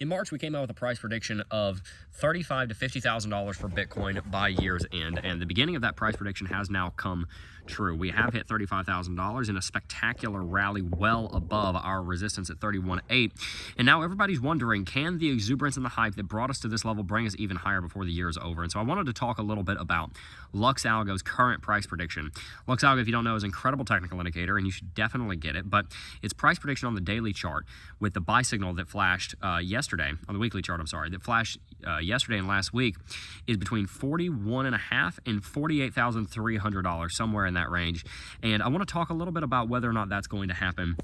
In March, we came out with a price prediction of $35,000 to $50,000 for Bitcoin by year's end, and the beginning of that price prediction has now come true. We have hit $35,000 in a spectacular rally well above our resistance at 31.8, and now everybody's wondering, can the exuberance and the hype that brought us to this level bring us even higher before the year is over? And so I wanted to talk a little bit about Algo's current price prediction. Algo, if you don't know, is an incredible technical indicator, and you should definitely get it, but its price prediction on the daily chart with the buy signal that flashed yesterday, on the weekly chart, that flashed yesterday and last week, is between $41.5 and $48,300, somewhere in that range. And I want to talk a little bit about whether or not that's going to happen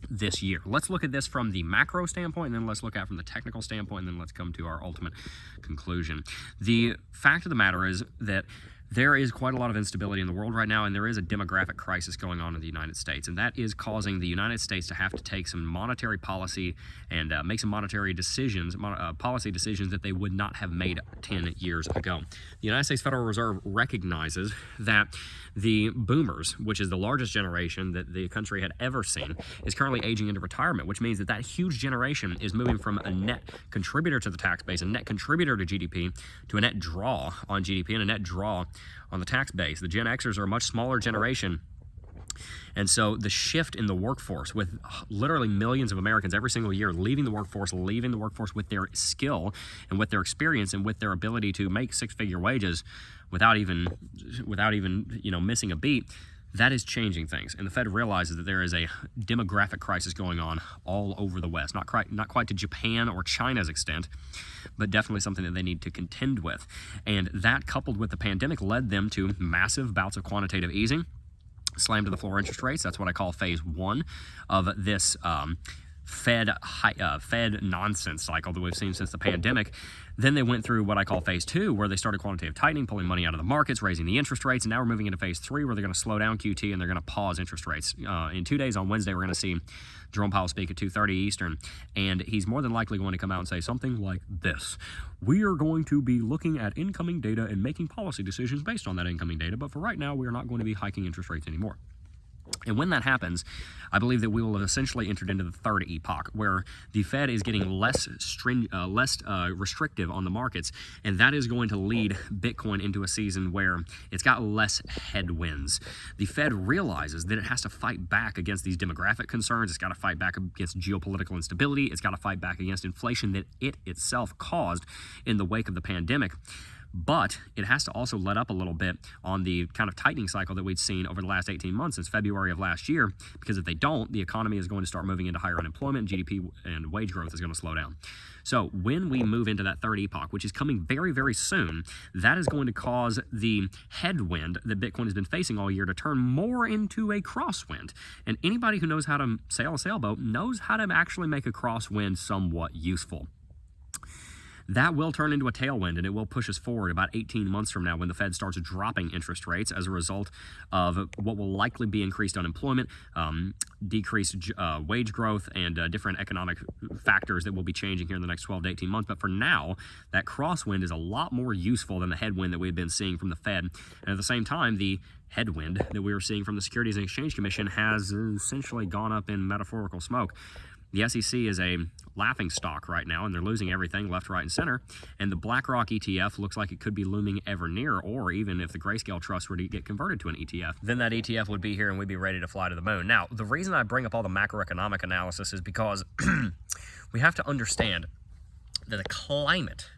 this year. Let's look at this from the macro standpoint, and then let's look at it from the technical standpoint, and then let's come to our ultimate conclusion. The fact of the matter is that there is quite a lot of instability in the world right now, and there is a demographic crisis going on in the United States, and that is causing the United States to have to take some monetary policy and make some monetary decisions, policy decisions that they would not have made 10 years ago. The United States Federal Reserve recognizes that the boomers, which is the largest generation that the country had ever seen, is currently aging into retirement, which means that that huge generation is moving from a net contributor to the tax base, a net contributor to GDP, to a net draw on GDP and a net draw on the tax base. The Gen Xers are a much smaller generation, and so the shift in the workforce, with literally millions of Americans every single year leaving the workforce with their skill and with their experience and with their ability to make six-figure wages without even missing a beat, that is changing things. And the Fed realizes that there is a demographic crisis going on all over the West. Not quite to Japan or China's extent, but definitely something that they need to contend with. And that, coupled with the pandemic, led them to massive bouts of quantitative easing, slam to the floor interest rates. That's what I call phase one of this Fed nonsense cycle that we've seen since the pandemic. Then they went through what I call phase two, where they started quantitative tightening, pulling money out of the markets, raising the interest rates, and now we're moving into phase three, where they're going to slow down QT and they're going to pause interest rates. In 2 days, on Wednesday, we're going to see Jerome Powell speak at 2:30 Eastern, and he's more than likely going to come out and say something like this: we are going to be looking at incoming data and making policy decisions based on that incoming data, but for right now, we are not going to be hiking interest rates anymore. And when that happens, I believe that we will have essentially entered into the third epoch, where the Fed is getting less restrictive on the markets, and that is going to lead Bitcoin into a season where it's got less headwinds. The Fed realizes that it has to fight back against these demographic concerns. It's got to fight back against geopolitical instability. It's got to fight back against inflation that it itself caused in the wake of the pandemic. But it has to also let up a little bit on the kind of tightening cycle that we've seen over the last 18 months since February of last year, because if they don't, the economy is going to start moving into higher unemployment, GDP and wage growth is going to slow down. So when we move into that third epoch, which is coming very, very soon, that is going to cause the headwind that Bitcoin has been facing all year to turn more into a crosswind. And anybody who knows how to sail a sailboat knows how to actually make a crosswind somewhat useful. That will turn into a tailwind, and it will push us forward about 18 months from now, when the Fed starts dropping interest rates as a result of what will likely be increased unemployment, decreased wage growth, and different economic factors that will be changing here in the next 12 to 18 months. But for now, that crosswind is a lot more useful than the headwind that we've been seeing from the Fed. And at the same time, the headwind that we were seeing from the Securities and Exchange Commission has essentially gone up in metaphorical smoke. The SEC is a laughing stock right now, and they're losing everything left, right, and center. And the BlackRock ETF looks like it could be looming ever near, or even if the Grayscale Trust were to get converted to an ETF, then that ETF would be here and we'd be ready to fly to the moon. Now, the reason I bring up all the macroeconomic analysis is because we have to understand that the climate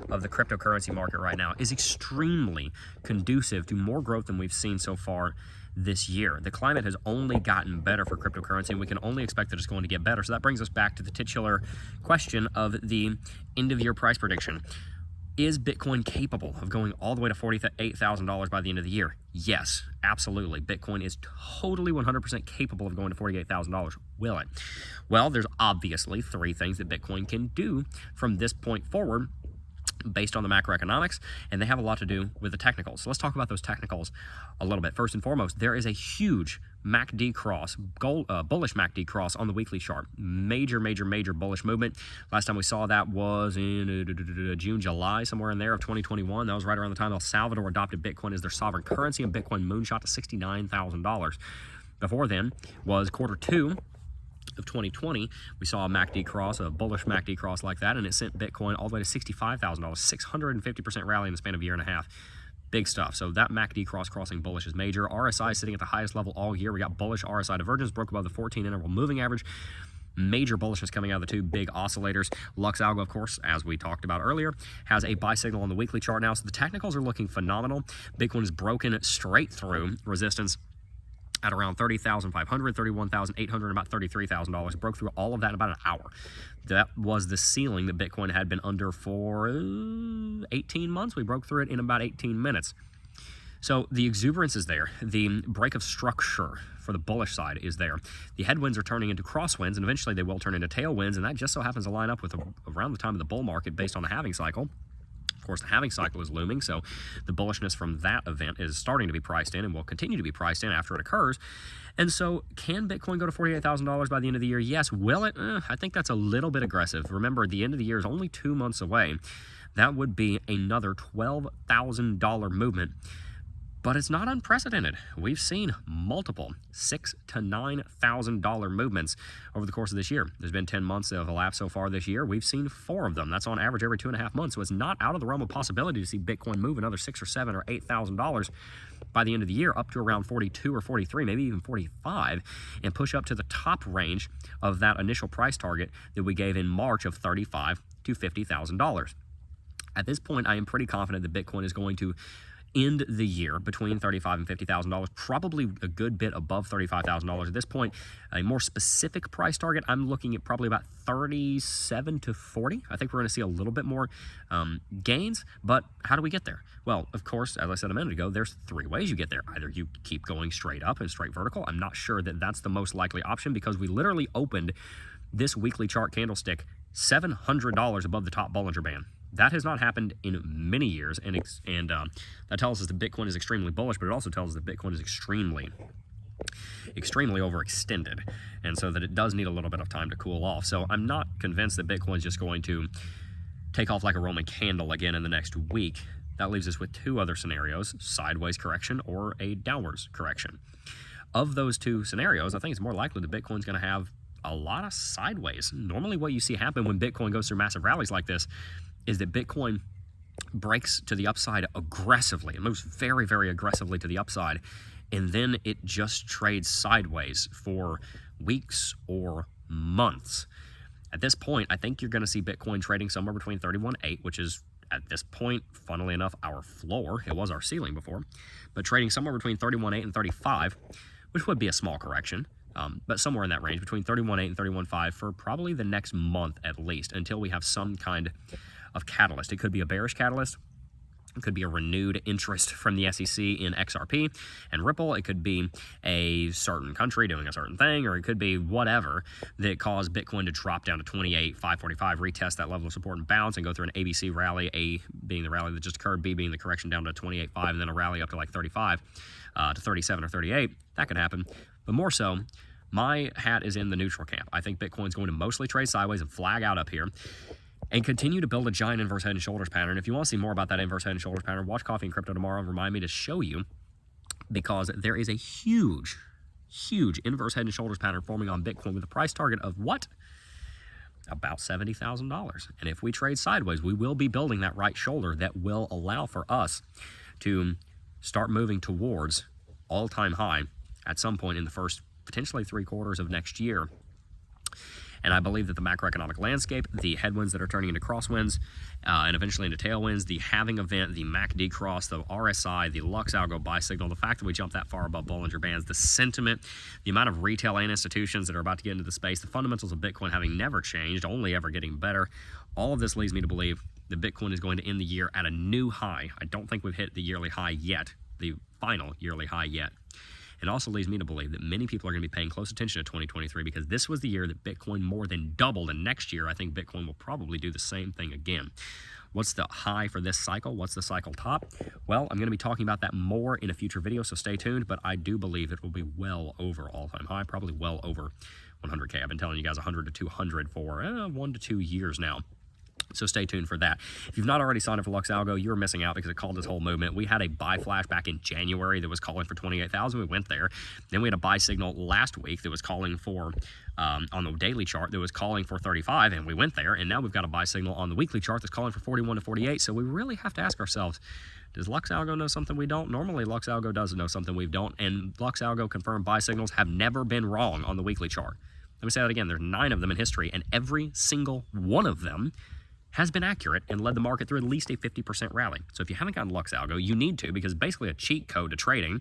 of the cryptocurrency market right now is extremely conducive to more growth than we've seen so far this year. The climate has only gotten better for cryptocurrency, and we can only expect that it's going to get better. So that brings us back to the titular question of the end-of-year price prediction. Is Bitcoin capable of going all the way to $48,000 by the end of the year? Yes, absolutely. Bitcoin is totally 100% capable of going to $48,000. Will it? Well, there's obviously three things that Bitcoin can do from this point forward based on the macroeconomics, and they have a lot to do with the technicals. So let's talk about those technicals a little bit. First and foremost, there is a huge MACD cross, bullish MACD cross on the weekly chart. Major bullish movement. Last time we saw that was in June, July, somewhere in there of 2021. That was right around the time El Salvador adopted Bitcoin as their sovereign currency, and Bitcoin moonshot to $69,000. Before then was quarter two of 2020, we saw a MACD cross, a bullish MACD cross like that, and it sent Bitcoin all the way to $65,000, 650% rally in the span of a year and a half. Big stuff. So that MACD crossing bullish is major. RSI sitting at the highest level all year. We got bullish RSI divergence, broke above the 14 interval moving average. Major bullishness coming out of the two big oscillators. Algo, of course, as we talked about earlier, has a buy signal on the weekly chart now. So the technicals are looking phenomenal. Bitcoin is broken straight through resistance at around 30,500, 31,800, about $33,000. It broke through all of that in about an hour. That was the ceiling that Bitcoin had been under for 18 months. We broke through it in about 18 minutes. So the exuberance is there. The break of structure for the bullish side is there. The headwinds are turning into crosswinds, and eventually they will turn into tailwinds, and that just so happens to line up with around the time of the bull market based on the halving cycle. Of course, the halving cycle is looming, so the bullishness from that event is starting to be priced in and will continue to be priced in after it occurs. And so can Bitcoin go to $48,000 by the end of the year? Yes. Will it? I think that's a little bit aggressive. Remember, the end of the year is only 2 months away. That would be another $12,000 movement. But it's not unprecedented. We've seen multiple $6,000 to $9,000 movements over the course of this year. There's been 10 months that have elapsed so far this year. We've seen 4 of them. That's on average every 2.5 months. So it's not out of the realm of possibility to see Bitcoin move another $6,000 or $7,000 or $8,000 by the end of the year, up to around 42 or 43, maybe even 45, and push up to the top range of that initial price target that we gave in March of $35,000 to $50,000. At this point, I am pretty confident that Bitcoin is going to end the year between $35,000 and $50,000, probably a good bit above $35,000 at this point. A more specific price target, I'm looking at probably about 37 to 40. I think we're going to see a little bit more gains, but how do we get there? Well, of course, as I said a minute ago, there's 3 ways you get there. Either you keep going straight up and straight vertical. I'm not sure that that's the most likely option because we literally opened this weekly chart candlestick $700 above the top Bollinger Band. That has not happened in many years, and that tells us that Bitcoin is extremely bullish, but it also tells us that Bitcoin is extremely overextended, and so that it does need a little bit of time to cool off. So I'm not convinced that Bitcoin is just going to take off like a Roman candle again in the next week. That leaves us with 2 other scenarios: sideways correction or a downwards correction. Of those 2 scenarios, I think it's more likely that Bitcoin's going to have a lot of sideways. Normally what you see happen when Bitcoin goes through massive rallies like this is that Bitcoin breaks to the upside aggressively. It moves very, very aggressively to the upside, and then it just trades sideways for weeks or months. At this point, I think you're going to see Bitcoin trading somewhere between 31.8, which is, at this point, funnily enough, our floor. It was our ceiling before, but trading somewhere between 31.8 and 35, which would be a small correction. But somewhere in that range, between 31.8 and 31.5 for probably the next month at least, until we have some kind of catalyst. It could be a bearish catalyst. It could be a renewed interest from the SEC in XRP and Ripple. It could be a certain country doing a certain thing, or it could be whatever that caused Bitcoin to drop down to 28,545, retest that level of support and bounce, and go through an ABC rally, A being the rally that just occurred, B being the correction down to 28.5, and then a rally up to like 35 to 37 or 38. That could happen. But more so, my hat is in the neutral camp. I think Bitcoin's going to mostly trade sideways and flag out up here and continue to build a giant inverse head and shoulders pattern. If you want to see more about that inverse head and shoulders pattern, watch Coffee and Crypto tomorrow and remind me to show you, because there is a huge inverse head and shoulders pattern forming on Bitcoin with a price target of what? About $70,000. And if we trade sideways, we will be building that right shoulder that will allow for us to start moving towards all-time high at some point in the first potentially 3 quarters of next year. And I believe that the macroeconomic landscape, the headwinds that are turning into crosswinds, and eventually into tailwinds, the halving event, the MACD cross, the RSI, the Algo buy signal, the fact that we jumped that far above Bollinger Bands, the sentiment, the amount of retail and institutions that are about to get into the space, the fundamentals of Bitcoin having never changed, only ever getting better, all of this leads me to believe that Bitcoin is going to end the year at a new high. I don't think we've hit the yearly high yet, the final yearly high yet. It also leads me to believe that many people are going to be paying close attention to 2023 because this was the year that Bitcoin more than doubled, and next year I think Bitcoin will probably do the same thing again. What's the high for this cycle? What's the cycle top? Well, I'm going to be talking about that more in a future video, so stay tuned, but I do believe it will be well over all-time high, probably well over 100K. I've been telling you guys 100 to 200 for 1 to 2 years now. So stay tuned for that. If you've not already signed up for Lux Algo, you're missing out because it called this whole movement. We had a buy flash back in January that was calling for 28,000. We went there. Then we had a buy signal last week that was calling for, on the daily chart, that was calling for 35, and we went there. And now we've got a buy signal on the weekly chart that's calling for 41 to 48. So we really have to ask ourselves, does Lux Algo know something we don't? Normally, Lux Algo does know something we don't. And Lux Algo confirmed buy signals have never been wrong on the weekly chart. Let me say that again. There's 9 of them in history, and every single one of them has been accurate and led the market through at least a 50% rally. So if you haven't gotten Lux Algo, you need to, because it's basically a cheat code to trading,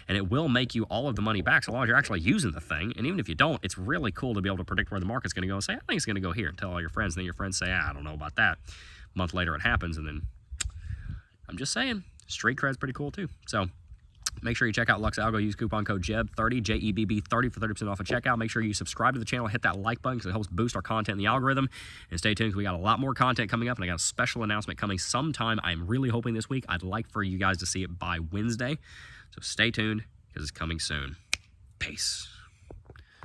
and it will make you all of the money back so long as you're actually using the thing. And even if you don't, it's really cool to be able to predict where the market's going to go and say, I think it's going to go here, and tell all your friends, and then your friends say, I don't know about that. A month later it happens, and then I'm just saying, street cred's pretty cool too. So make sure you check out Lux Algo. Use coupon code JEB30, J-E-B-B 30 for 30% off at checkout. Make sure you subscribe to the channel, hit that like button because it helps boost our content in the algorithm. And stay tuned because we got a lot more content coming up, and I got a special announcement coming sometime. I'm really hoping this week. I'd like for you guys to see it by Wednesday. So stay tuned because it's coming soon. Peace.